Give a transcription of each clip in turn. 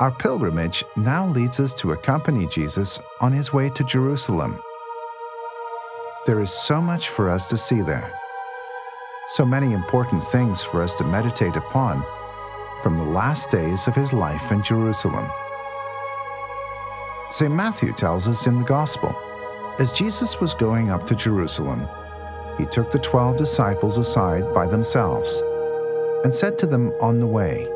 Our pilgrimage now leads us to accompany Jesus on his way to Jerusalem. There is so much for us to see there. So many important things for us to meditate upon from the last days of his life in Jerusalem. St. Matthew tells us in the Gospel, as Jesus was going up to Jerusalem, he took the 12 disciples aside by themselves and said to them on the way,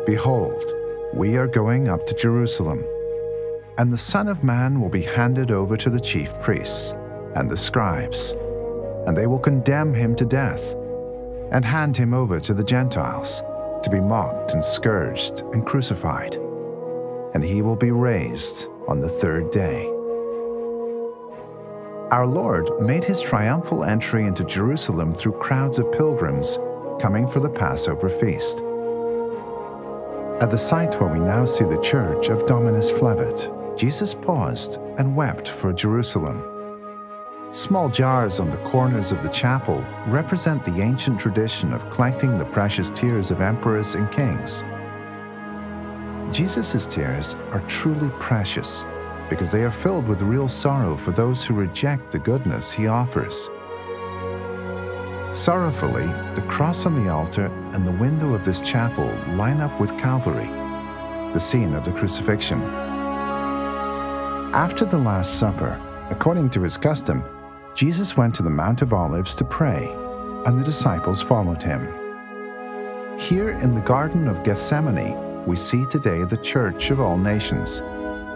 "Behold, we are going up to Jerusalem, and the Son of Man will be handed over to the chief priests and the scribes, and they will condemn him to death and hand him over to the Gentiles to be mocked and scourged and crucified, and he will be raised on the third day." Our Lord made his triumphal entry into Jerusalem through crowds of pilgrims coming for the Passover feast. At the site where we now see the church of Dominus Flevit, Jesus paused and wept for Jerusalem. Small jars on the corners of the chapel represent the ancient tradition of collecting the precious tears of emperors and kings. Jesus' tears are truly precious because they are filled with real sorrow for those who reject the goodness he offers. Sorrowfully, the cross on the altar and the window of this chapel line up with Calvary, the scene of the crucifixion. After the Last Supper, according to his custom, Jesus went to the Mount of Olives to pray, and the disciples followed him. Here in the Garden of Gethsemane, we see today the Church of all nations,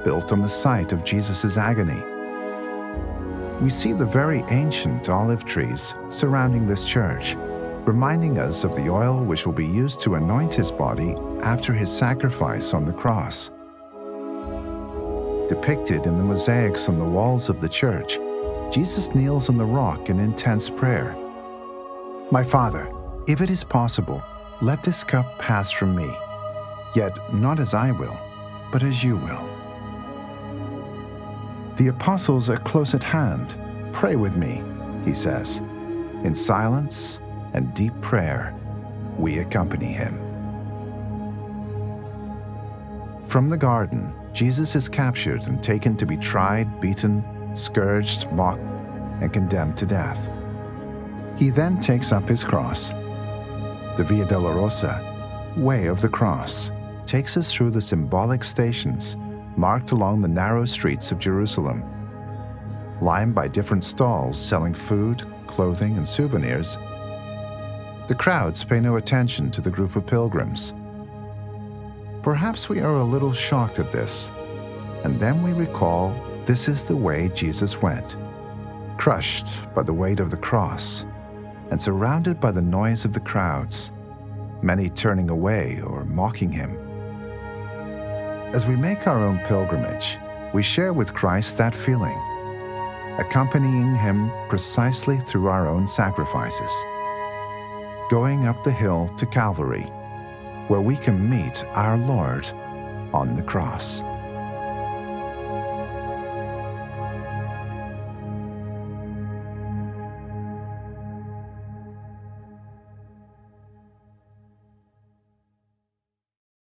built on the site of Jesus' agony. We see the very ancient olive trees surrounding this church, reminding us of the oil which will be used to anoint his body after his sacrifice on the cross. Depicted in the mosaics on the walls of the church, Jesus kneels on the rock in intense prayer. "My Father, if it is possible, let this cup pass from me. Yet not as I will, but as you will." The apostles are close at hand. "Pray with me," he says. In silence and deep prayer, we accompany him. From the garden, Jesus is captured and taken to be tried, beaten, scourged, mocked, and condemned to death. He then takes up his cross. The Via Dolorosa, Way of the Cross, takes us through the symbolic stations marked along the narrow streets of Jerusalem. Lined by different stalls selling food, clothing, and souvenirs, the crowds pay no attention to the group of pilgrims. Perhaps we are a little shocked at this, and then we recall this is the way Jesus went, crushed by the weight of the cross and surrounded by the noise of the crowds, many turning away or mocking him. As we make our own pilgrimage, we share with Christ that feeling, accompanying him precisely through our own sacrifices, going up the hill to Calvary, where we can meet our Lord on the cross.